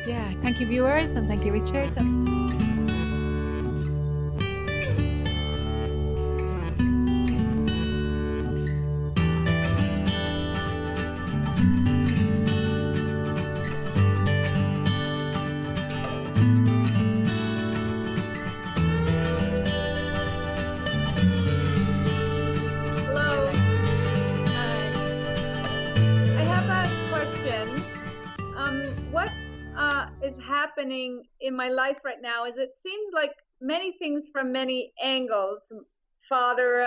Yeah, thank you, viewers, and thank you, Richard. Hello. Bye-bye. Bye. I have a question. What is happening in my life right now is it seems like many things from many angles, father,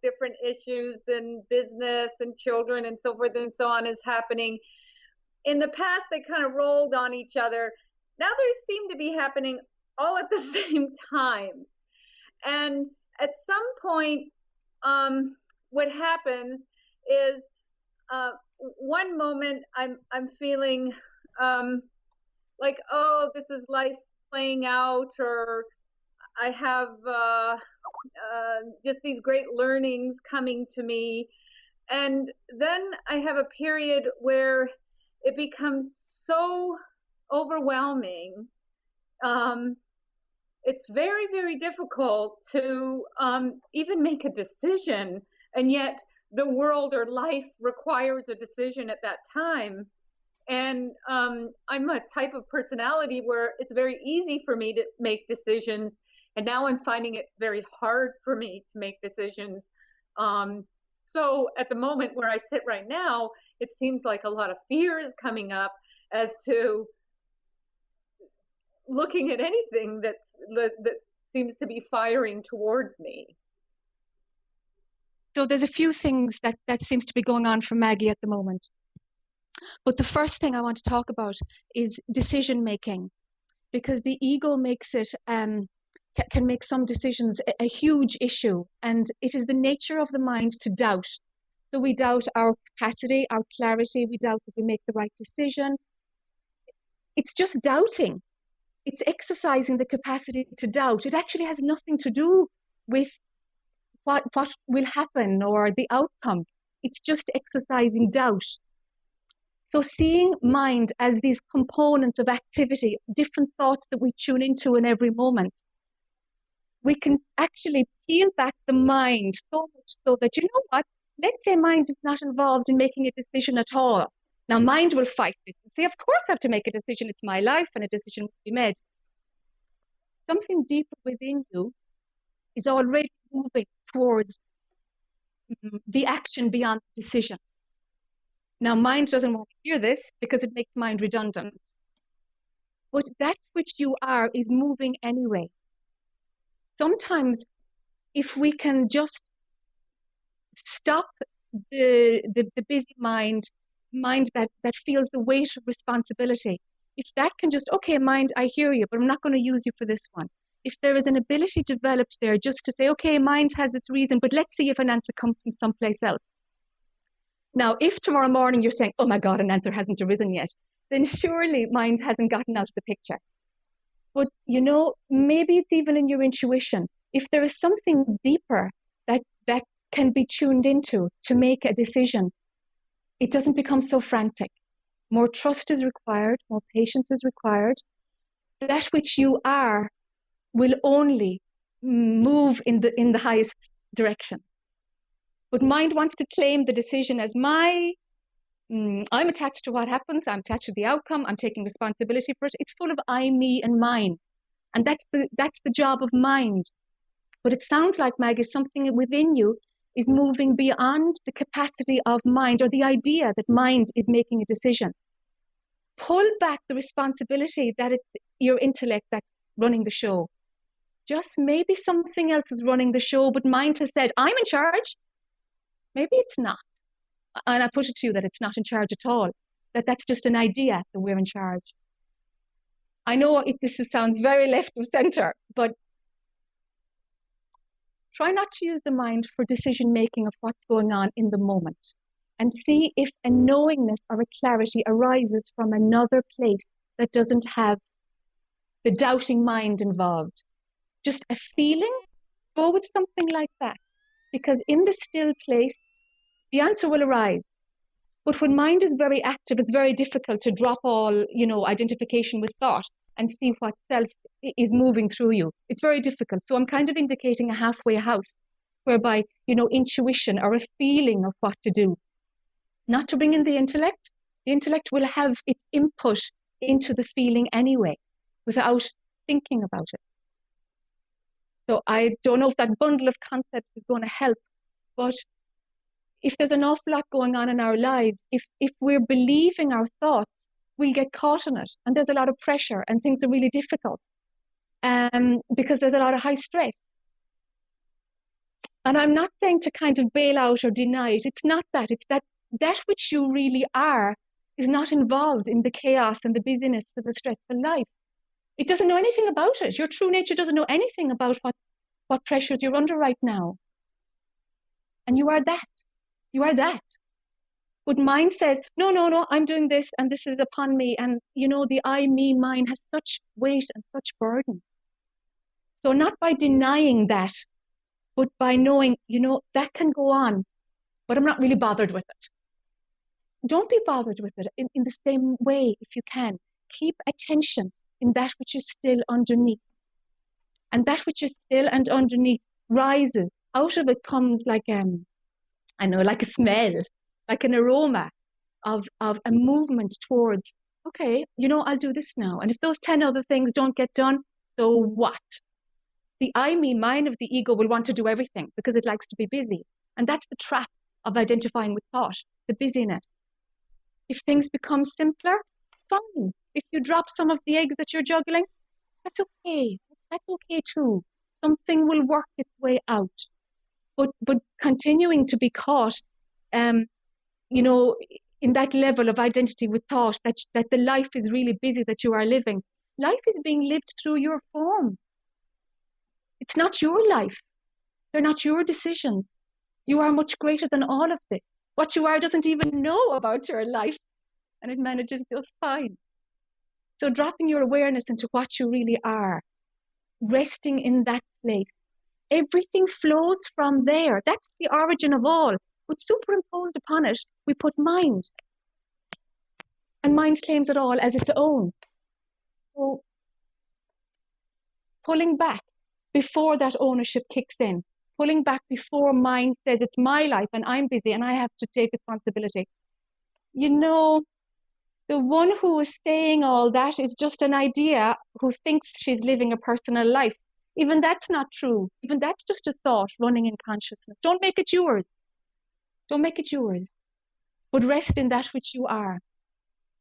different issues and business and children and so forth and so on is happening. In the past, they kind of rolled on each other. Now they seem to be happening all at the same time. And at some point, what happens is one moment I'm feeling like, oh, this is life playing out, or I have just these great learnings coming to me, and then I have a period where it becomes so overwhelming. Um, it's very, very difficult to even make a decision, and yet the world or life requires a decision at that time. And I'm a type of personality where it's very easy for me to make decisions, and now I'm finding it very hard for me to make decisions. Um, so at the moment where I sit right now, it seems like a lot of fear is coming up as to looking at anything that seems to be firing towards me. So there's a few things that seems to be going on for Maggie at the moment. But the first thing I want to talk about is decision making, because the ego makes it can make some decisions a huge issue, and it is the nature of the mind to doubt. So we doubt our capacity, our clarity, we doubt that we make the right decision. It's just doubting. It's exercising the capacity to doubt. It actually has nothing to do with what will happen or the outcome. It's just exercising doubt. So seeing mind as these components of activity, different thoughts that we tune into in every moment, we can actually peel back the mind so much so that, you know what, let's say mind is not involved in making a decision at all. Now mind will fight this and say, of course I have to make a decision, it's my life and a decision must be made. Something deeper within you is already moving towards the action beyond the decision. Now, mind doesn't want to hear this because it makes mind redundant. But that which you are is moving anyway. Sometimes, if we can just stop the busy mind that feels the weight of responsibility, if that can just, okay, mind, I hear you, but I'm not going to use you for this one. If there is an ability developed there just to say, okay, mind has its reason, but let's see if an answer comes from someplace else. Now, if tomorrow morning you're saying, oh my God, an answer hasn't arisen yet, then surely mind hasn't gotten out of the picture. But, you know, maybe it's even in your intuition. If there is something deeper that can be tuned into to make a decision, it doesn't become so frantic. More trust is required, more patience is required. That which you are will only move in the highest direction. But mind wants to claim the decision as I'm attached to what happens, I'm attached to the outcome, I'm taking responsibility for it. It's full of I, me, and mine. And that's the job of mind. But it sounds like, Maggie, something within you is moving beyond the capacity of mind or the idea that mind is making a decision. Pull back the responsibility that it's your intellect that's running the show. Just maybe something else is running the show, but mind has said, I'm in charge. Maybe it's not. And I put it to you that it's not in charge at all, that's just an idea that we're in charge. I know this sounds very left of center, but try not to use the mind for decision making of what's going on in the moment, and see if a knowingness or a clarity arises from another place that doesn't have the doubting mind involved. Just a feeling, go with something like that, because in the still place, the answer will arise. But when mind is very active, it's very difficult to drop all, identification with thought and see what self is moving through you. It's very difficult. So I'm kind of indicating a halfway house whereby, intuition or a feeling of what to do, not to bring in the intellect. The intellect will have its input into the feeling anyway, without thinking about it. So I don't know if that bundle of concepts is going to help, but if there's an awful lot going on in our lives, if we're believing our thoughts, we'll get caught in it. And there's a lot of pressure and things are really difficult because there's a lot of high stress. And I'm not saying to kind of bail out or deny it. It's not that. It's that which you really are is not involved in the chaos and the busyness of the stressful life. It doesn't know anything about it. Your true nature doesn't know anything about what pressures you're under right now. And you are that. You are that. But mind says, no, I'm doing this and this is upon me. And, the I, me, mine has such weight and such burden. So not by denying that, but by knowing, that can go on, but I'm not really bothered with it. Don't be bothered with it in the same way if you can. Keep attention in that which is still underneath. And that which is still and underneath rises. Out of it comes like a smell, like an aroma of a movement towards, okay, I'll do this now. And if those 10 other things don't get done, so what? The I, me, mine of the ego will want to do everything because it likes to be busy. And that's the trap of identifying with thought, the busyness. If things become simpler, fine. If you drop some of the eggs that you're juggling, that's okay. That's okay too. Something will work its way out. But continuing to be caught, in that level of identity with thought, that the life is really busy that you are living. Life is being lived through your form. It's not your life. They're not your decisions. You are much greater than all of this. What you are doesn't even know about your life, and it manages just fine. So dropping your awareness into what you really are, resting in that place. Everything flows from there. That's the origin of all. But superimposed upon it, we put mind. And mind claims it all as its own. So pulling back before that ownership kicks in, pulling back before mind says it's my life and I'm busy and I have to take responsibility. The one who is saying all that is just an idea who thinks she's living a personal life. Even that's not true. Even that's just a thought running in consciousness. Don't make it yours. Don't make it yours. But rest in that which you are.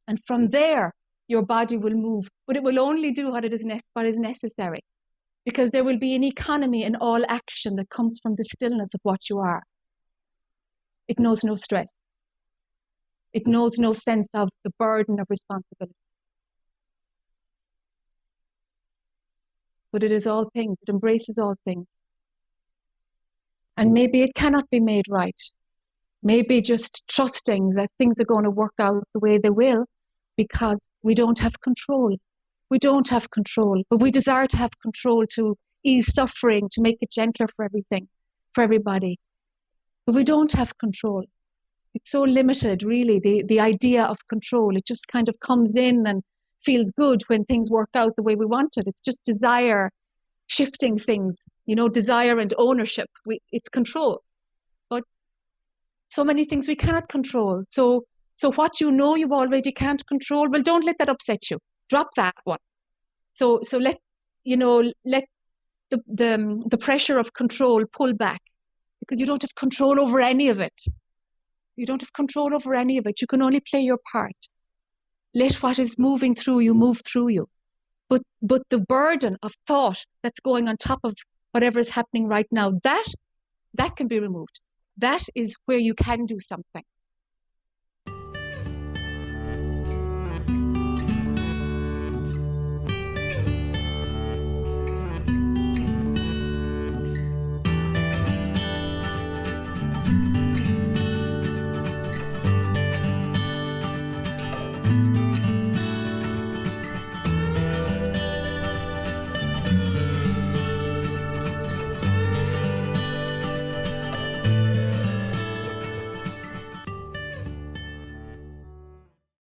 And from there, your body will move. But it will only do what is necessary. Because there will be an economy in all action that comes from the stillness of what you are. It knows no stress. It knows no sense of the burden of responsibility. But it is all things. It embraces all things. And maybe it cannot be made right. Maybe just trusting that things are going to work out the way they will because we don't have control. We don't have control, but we desire to have control to ease suffering, to make it gentler for everything, for everybody. But we don't have control. It's so limited, really, the idea of control. It just kind of comes in and feels good when things work out the way we want it. It's just desire shifting things, desire and ownership. It's control. But so many things we cannot control. So what you already can't control, well, don't let that upset you. Drop that one. So let the pressure of control pull back because you don't have control over any of it. You don't have control over any of it. You can only play your part. Let what is moving through you move through you. But the burden of thought that's going on top of whatever is happening right now, that can be removed. That is where you can do something.